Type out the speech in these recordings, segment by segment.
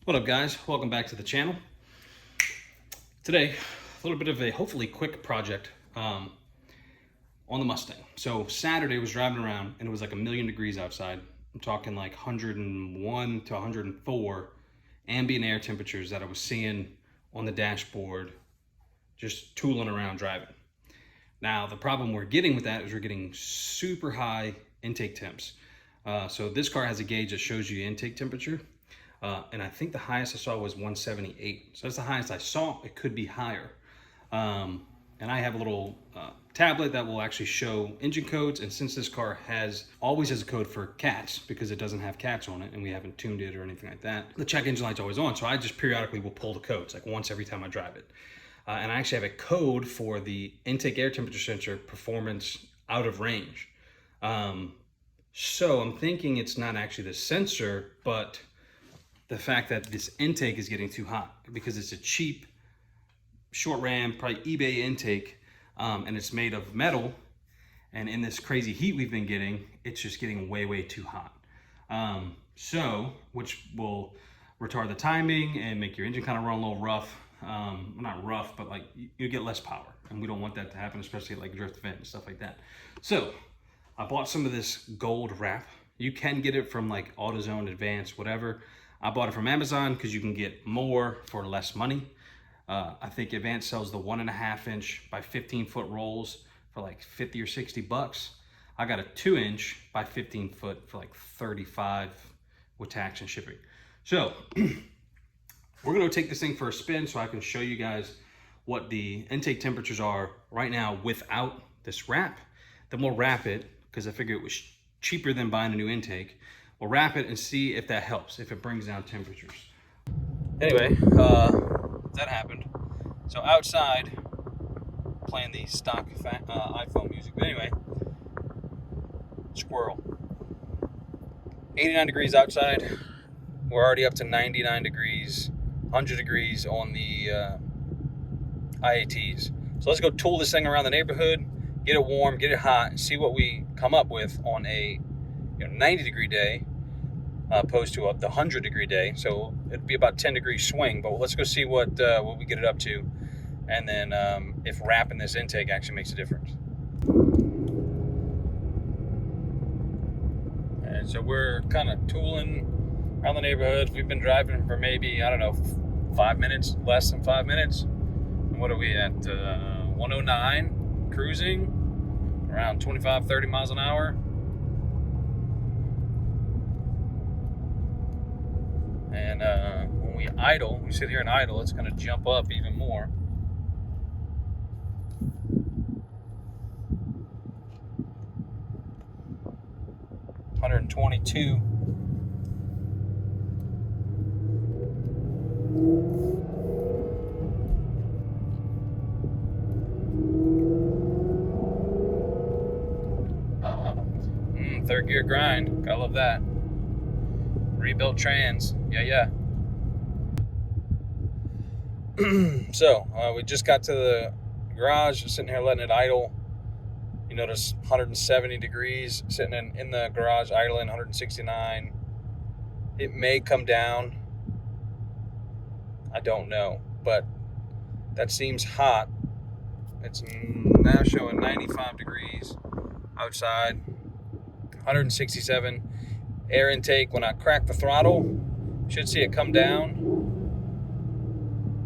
What up, guys? Welcome back to the channel. Today, a little bit of a hopefully quick project on the Mustang. So Saturday I was driving around and it was like 1,000,000 degrees outside. I'm talking like 101 to 104 ambient air temperatures that I was seeing on the dashboard, just tooling around driving. Now, the problem we're getting with that is we're getting super high intake temps. So this car has a gauge that shows you intake temperature. And I think the highest I saw was 178. So that's the highest I saw. It could be higher. And I have a little tablet that will actually show engine codes. And since this car always has a code for cats, because it doesn't have cats on it and we haven't tuned it or anything like that, the check engine light's always on. So I just periodically will pull the codes, like once every time I drive it. And I actually have a code for the intake air temperature sensor performance out of range. So I'm thinking it's not actually the sensor, but the fact that this intake is getting too hot because it's a cheap, short ram, probably eBay intake, and it's made of metal. And in this crazy heat we've been getting, it's just getting way, way too hot. Which will retard the timing and make your engine kind of run a little rough. Not rough, but like you get less power. And we don't want that to happen, especially like drift vent and stuff like that. So I bought some of this gold wrap. You can get it from like AutoZone, Advance, whatever. I bought it from Amazon because you can get more for less money. I think Advance sells the 1.5 inch by 15 foot rolls for like 50 or 60 bucks. I got a 2-inch by 15 foot for like 35 with tax and shipping. So we're gonna take this thing for a spin so I can show you guys what the intake temperatures are right now without this wrap. Then we'll wrap it because I figured it was cheaper than buying a new intake. We'll wrap it and see if that helps, if it brings down temperatures. Anyway, that happened. So outside, playing the stock iPhone music. But anyway, squirrel. 89 degrees outside. We're already up to 99 degrees, 100 degrees on the IATs. So let's go tool this thing around the neighborhood, get it warm, get it hot, and see what we come up with on a 90 degree day opposed to the 100 degree day. So it'd be about 10 degree swing, but let's go see what we get it up to, and then if wrapping this intake actually makes a difference. And so we're kind of tooling around the neighborhood. We've been driving for maybe, I don't know, 5 minutes, less than 5 minutes. And what are we at? 109 cruising around 25-30 miles an hour. And when we idle, we sit here and idle, it's going to jump up even more. $122. Third gear grind. Gotta love that. Rebuilt trans. Yeah. So we just got to the garage, sitting here letting it idle. You notice 170 degrees sitting in the garage idling, 169. It may come down. I don't know, but that seems hot. It's now showing 95 degrees outside, 167. Air intake, when I crack the throttle, should see it come down.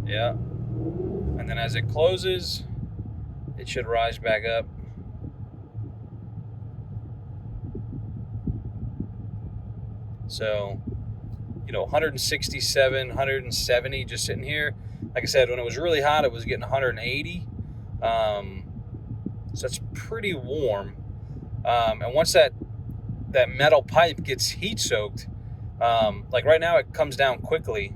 Yeah. And then as it closes, it should rise back up. So, 167, 170 just sitting here. Like I said, when it was really hot, it was getting 180. So it's pretty warm. And once that metal pipe gets heat soaked, like right now it comes down quickly,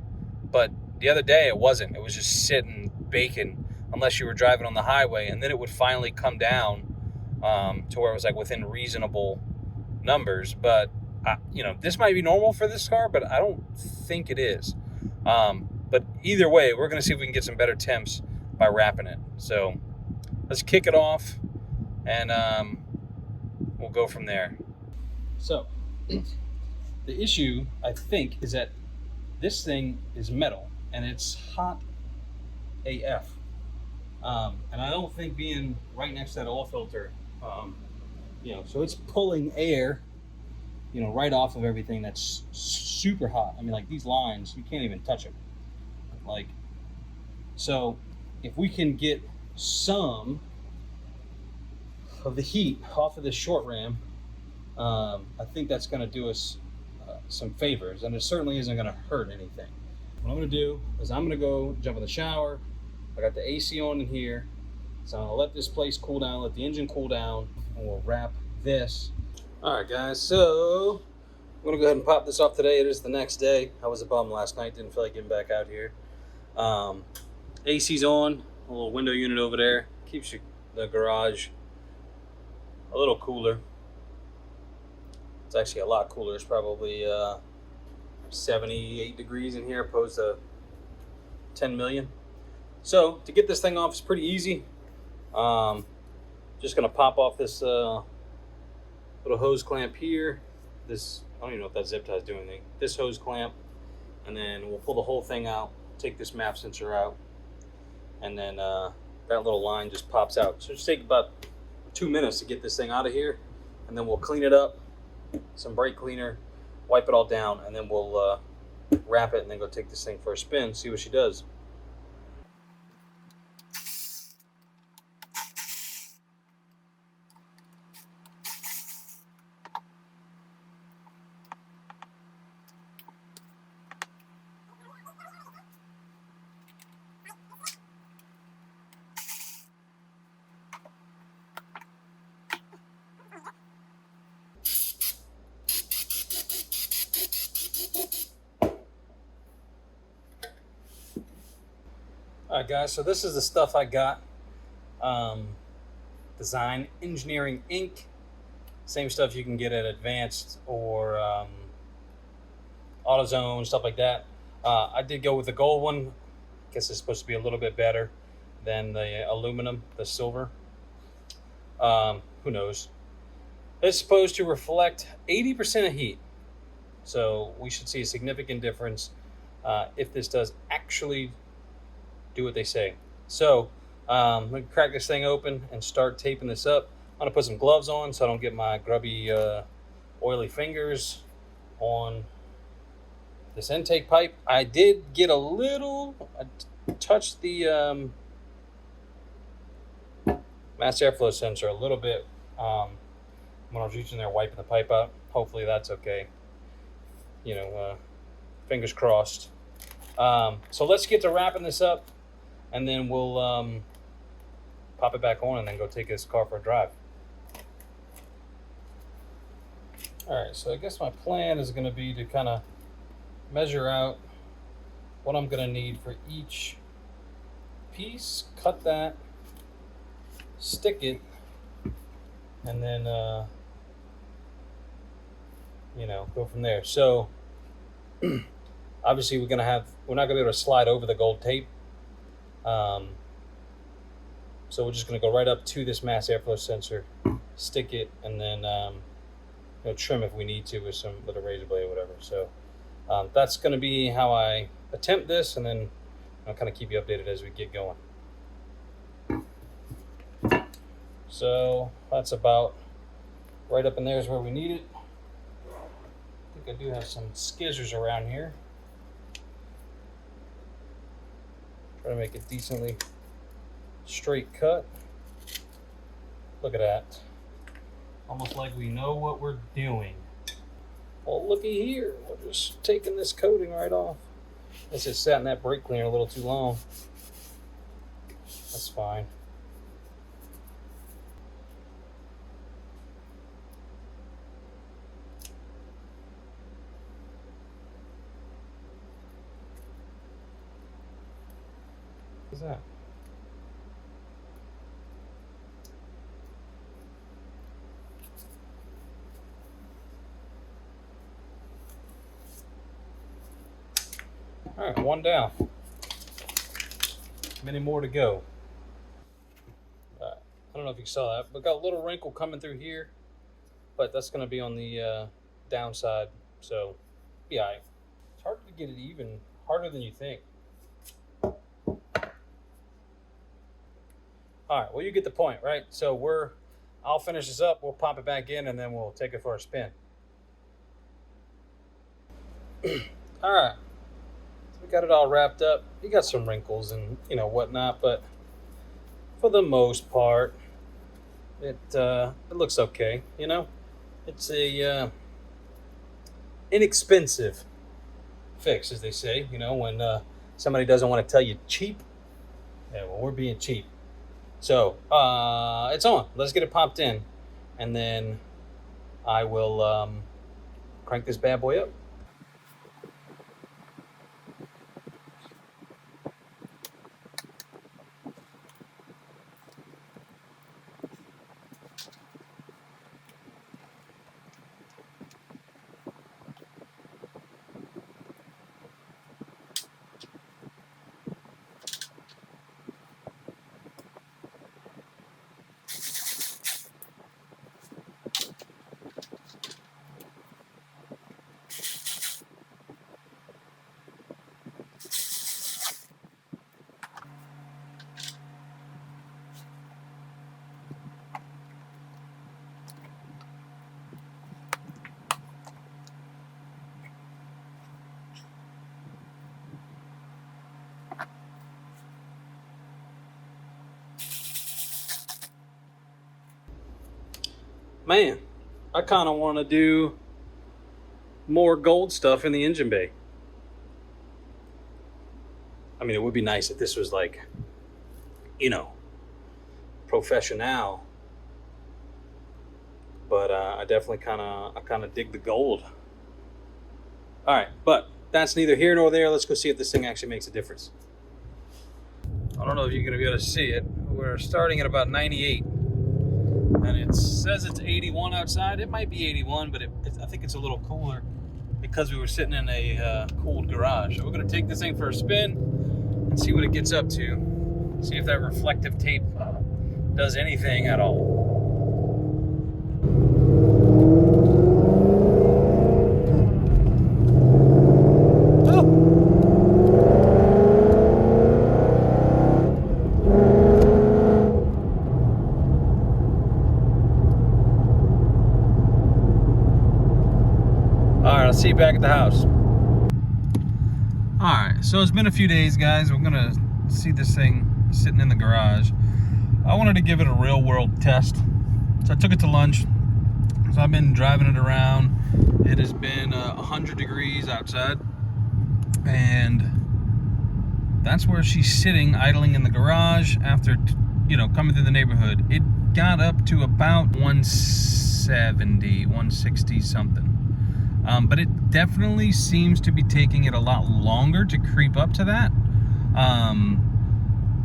but the other day it wasn't. It was just sitting baking unless you were driving on the highway, and then it would finally come down to where it was like within reasonable numbers. But this might be normal for this car, but I don't think it is. But either way, we're going to see if we can get some better temps by wrapping it. So let's kick it off, and we'll go from there. So the issue, I think, is that This thing is metal and it's hot AF. And I don't think being right next to that oil filter, so it's pulling air, right off of everything that's super hot. I mean, like these lines, you can't even touch them. Like, so if we can get some of the heat off of this short ram, I think that's going to do us some favors, and it certainly isn't going to hurt anything. What I'm going to do is I'm going to go jump in the shower. I got the AC on in here, so I'm going to let this place cool down, let the engine cool down, and we'll wrap this. All right, guys, so I'm going to go ahead and pop this off today. It is the next day. I was a bum last night, didn't feel like getting back out here. AC's on, a little window unit over there, keeps the garage a little cooler. It's actually a lot cooler. It's probably 78 degrees in here opposed to 10 million. So to get this thing off is pretty easy. Just gonna pop off this little hose clamp here. This, I don't even know if that zip tie is doing anything. This hose clamp, and then we'll pull the whole thing out, take this map sensor out, and then that little line just pops out. So just take about 2 minutes to get this thing out of here, and then we'll clean it up, some brake cleaner, wipe it all down, and then we'll wrap it and then go take this thing for a spin, see what she does. Alright guys, so this is the stuff I got. Design Engineering Inc. Same stuff you can get at Advanced or AutoZone, stuff like that. I did go with the gold one. I guess it's supposed to be a little bit better than the aluminum, the silver. Who knows? It's supposed to reflect 80% of heat. So we should see a significant difference if this does actually do what they say. So I'm gonna crack this thing open and start taping this up. I'm gonna put some gloves on so I don't get my grubby oily fingers on this intake pipe. I did get a little, I touched the mass airflow sensor a little bit when I was reaching there wiping the pipe out. Hopefully that's okay. Fingers crossed. So let's get to wrapping this up, and then we'll pop it back on and then go take this car for a drive. All right, so I guess my plan is going to be to kind of measure out what I'm going to need for each piece, cut that, stick it, and then go from there. So obviously we're not going to be able to slide over the gold tape. So we're just going to go right up to this mass airflow sensor, stick it, and then trim if we need to with a razor blade or whatever. So that's going to be how I attempt this, and then I'll kind of keep you updated as we get going. So that's about right up in there is where we need it. I think I do have some skizzers around here. Try to make it decently straight cut. Look at that. Almost like we know what we're doing. Well, looky here. We're just taking this coating right off. This just sat in that brake cleaner a little too long. That's fine. What's that? All right, one down. Many more to go. I don't know if you saw that, but got a little wrinkle coming through here, but that's going to be on the downside, so yeah, it's hard to get it even harder than you think. All right, well, you get the point, right? So I'll finish this up, we'll pop it back in, and then we'll take it for a spin. All right, so we got it all wrapped up. You got some wrinkles and, you know, whatnot, but for the most part, it looks okay, you know? It's a inexpensive fix, as they say, you know, when somebody doesn't want to tell you cheap. Yeah, well, we're being cheap. So it's on. Let's get it popped in, and then I will crank this bad boy up. Man, I kind of want to do more gold stuff in the engine bay. I mean, it would be nice if this was like, you know, professional. But I definitely kind of dig the gold. All right, but that's neither here nor there. Let's go see if this thing actually makes a difference. I don't know if you're gonna be able to see it. We're starting at about 98. And it says it's 81 outside. It might be 81, but I think it's a little cooler because we were sitting in a cooled garage. So we're going to take this thing for a spin and see what it gets up to. See if that reflective tape does anything at all. See you back at the house. Alright, so it's been a few days, guys. We're gonna see this thing sitting in the garage. I wanted to give it a real world test, so I took it to lunch. So I've been driving it around. It has been 100 degrees outside, and that's where she's sitting, idling in the garage after, you know, coming through the neighborhood. It got up to about 170, 160 something. But it definitely seems to be taking it a lot longer to creep up to that.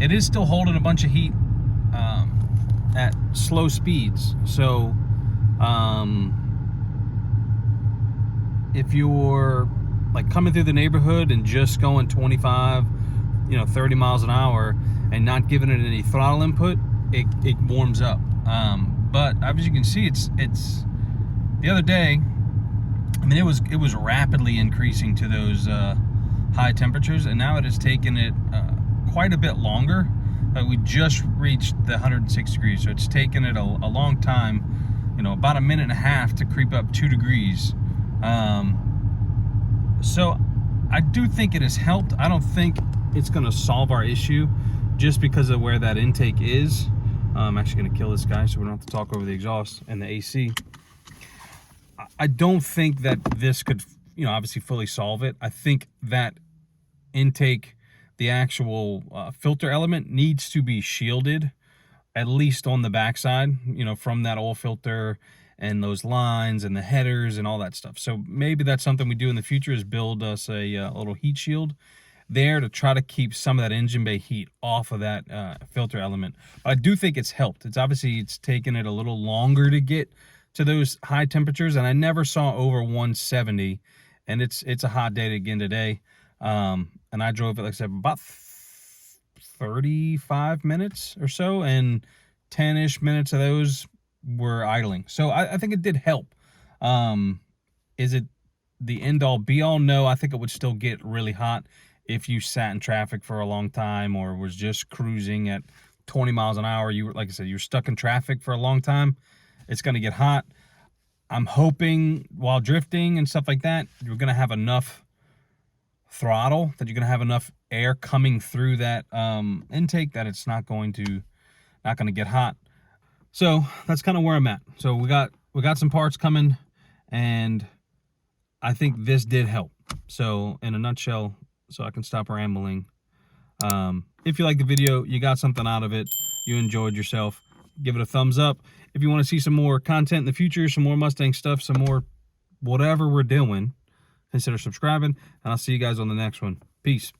It is still holding a bunch of heat at slow speeds. So if you're like coming through the neighborhood and just going 25, 30 miles an hour and not giving it any throttle input, it warms up. But as you can see, it's the other day, I mean, it was rapidly increasing to those high temperatures, and now it has taken it quite a bit longer. We just reached the 106 degrees, so it's taken it a long time, about a minute and a half to creep up 2 degrees. So I do think it has helped. I don't think it's going to solve our issue just because of where that intake is. I'm actually going to kill this guy so we don't have to talk over the exhaust and the AC. I don't think that this could, obviously fully solve it. I think that intake, the actual filter element, needs to be shielded, at least on the backside, from that oil filter and those lines and the headers and all that stuff. So maybe that's something we do in the future, is build us a little heat shield there to try to keep some of that engine bay heat off of that filter element. But I do think it's helped. It's taken it a little longer to get to those high temperatures, and I never saw over 170, and it's a hot day again today. And I drove it, like I said, about 35 minutes or so, and 10-ish minutes of those were idling. So I think it did help. Is it the end all be all. No, I think it would still get really hot if you sat in traffic for a long time or was just cruising at 20 miles an hour. You were, like I said, you're stuck in traffic for a long time. It's going to get hot. I'm hoping while drifting and stuff like that, you're going to have enough throttle, that you're going to have enough air coming through that intake that it's not going to get hot. So that's kind of where I'm at. So we got some parts coming, and I think this did help. So in a nutshell, so I can stop rambling, if you like the video, you got something out of it, you enjoyed yourself, give it a thumbs up. If you want to see some more content in the future, some more Mustang stuff, some more whatever we're doing, consider subscribing, and I'll see you guys on the next one. Peace.